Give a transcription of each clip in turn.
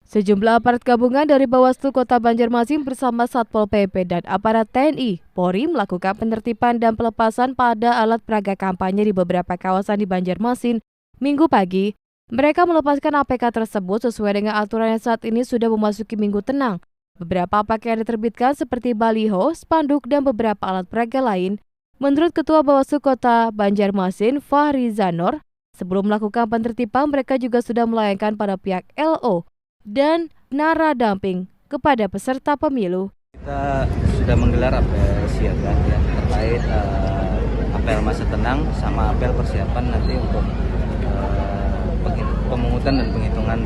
Sejumlah aparat gabungan dari Bawaslu Kota Banjarmasin bersama Satpol PP dan aparat TNI, Polri melakukan penertiban dan pelepasan pada alat peraga kampanye di beberapa kawasan di Banjarmasin. Minggu pagi, mereka melepaskan APK tersebut sesuai dengan aturan yang saat ini sudah memasuki Minggu Tenang. Beberapa APK yang diterbitkan seperti baliho, spanduk, dan beberapa alat peraga lain. Menurut Ketua Bawaslu Kota Banjarmasin, Fahri Zanor, sebelum melakukan penertiban mereka juga sudah melayangkan pada pihak LO dan naradamping kepada peserta pemilu. Kita sudah menggelar apel siaga ya terkait apel masa tenang sama apel persiapan nanti untuk pemungutan dan penghitungan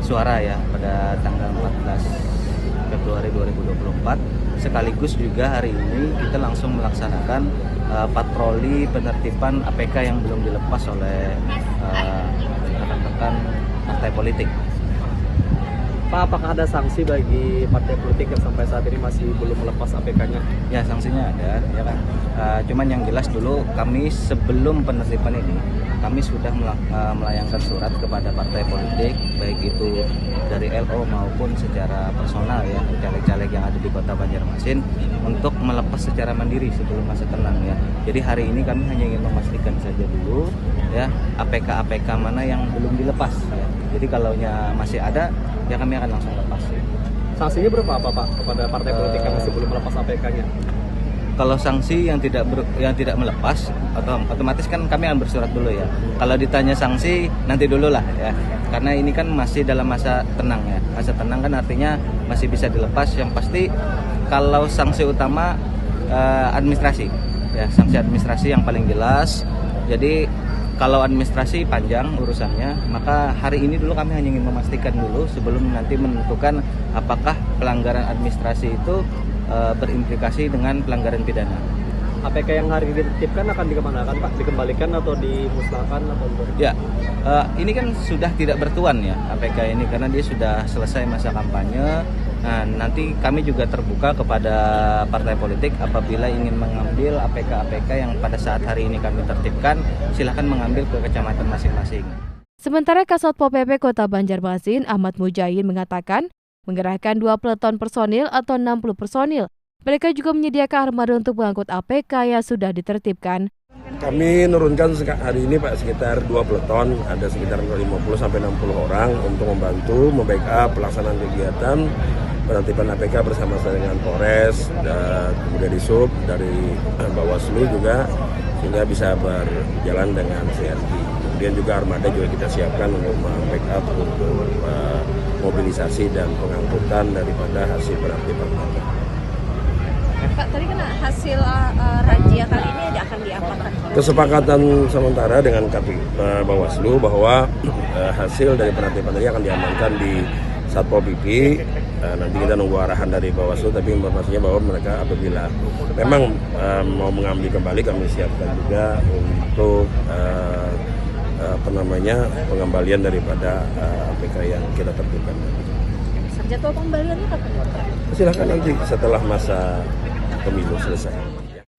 suara ya pada tanggal 14 Februari 2024. Sekaligus juga hari ini kita langsung melaksanakan patroli penertiban APK yang belum dilepas oleh rekan-rekan partai politik. Pak, apakah ada sanksi bagi partai politik yang sampai saat ini masih belum melepas APK-nya? Ya, sanksinya ada, ya kan. Cuman yang jelas dulu kami sebelum penertiban ini kami sudah melayangkan surat kepada partai politik, baik itu dari LO maupun secara personal ya, caleg-caleg yang ada di Kota Banjarmasin untuk melepas secara mandiri sebelum masa tenang ya. Jadi hari ini kami hanya ingin memastikan saja dulu ya APK-APK mana yang belum dilepas ya. Jadi kalau masih ada ya kami akan langsung lepas. Sanksinya berapa Pak kepada partai politik yang masih belum melepas APK-nya? Kalau sanksi yang tidak melepas, otomatis kan kami akan bersurat dulu ya. Kalau ditanya sanksi nanti dulu lah ya. Karena ini kan masih dalam masa tenang ya. Masa tenang kan artinya masih bisa dilepas. Yang pasti kalau sanksi utama administrasi ya, sanksi administrasi yang paling jelas. Jadi kalau administrasi panjang urusannya, maka hari ini dulu kami hanya ingin memastikan dulu sebelum nanti menentukan apakah pelanggaran administrasi itu berimplikasi dengan pelanggaran pidana. APK yang hari ini dititipkan akan dikemanakan Pak? Dikembalikan atau dimusnahkan atau ya, ini kan sudah tidak bertuan ya APK ini karena dia sudah selesai masa kampanye. Nah, nanti kami juga terbuka kepada partai politik apabila ingin mengambil APK-APK yang pada saat hari ini kami tertibkan, silahkan mengambil ke kecamatan masing-masing. Sementara Kasat Pol PP Kota Banjarmasin, Ahmad Mujahid mengatakan, mengerahkan 2 peleton personil atau 60 personil. Mereka juga menyediakan armada untuk mengangkut APK yang sudah ditertibkan. Kami menurunkan hari ini Pak sekitar 2 peleton, ada sekitar 50-60 orang untuk membantu membackup pelaksanaan kegiatan penertiban APK bersama dengan Polres dan kemudian di Sub dari Bawaslu juga sehingga bisa berjalan dengan CRT. Kemudian juga armada juga kita siapkan untuk membackup untuk mobilisasi dan pengangkutan daripada hasil penertiban. Pak, tadi kan hasil razia kali ini akan diapakan? Kesepakatan sementara dengan Bawaslu bahwa hasil dari penertiban tadi akan diamankan di Satpol PP. Nanti kita nunggu arahan dari Bawaslu, tapi informasinya bahwa mereka apabila memang mau mengambil kembali, kami siapkan juga untuk pengembalian daripada APK yang kita tertibkan. Jadwal pengembaliannya kapan? Silakan nanti setelah masa pemilu selesai.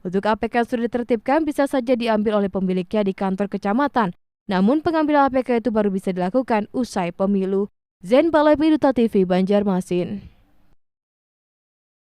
Untuk APK yang sudah ditertibkan bisa saja diambil oleh pemiliknya di kantor kecamatan. Namun pengambilan APK itu baru bisa dilakukan usai pemilu. Zen Balepi, Duta TV, Banjarmasin.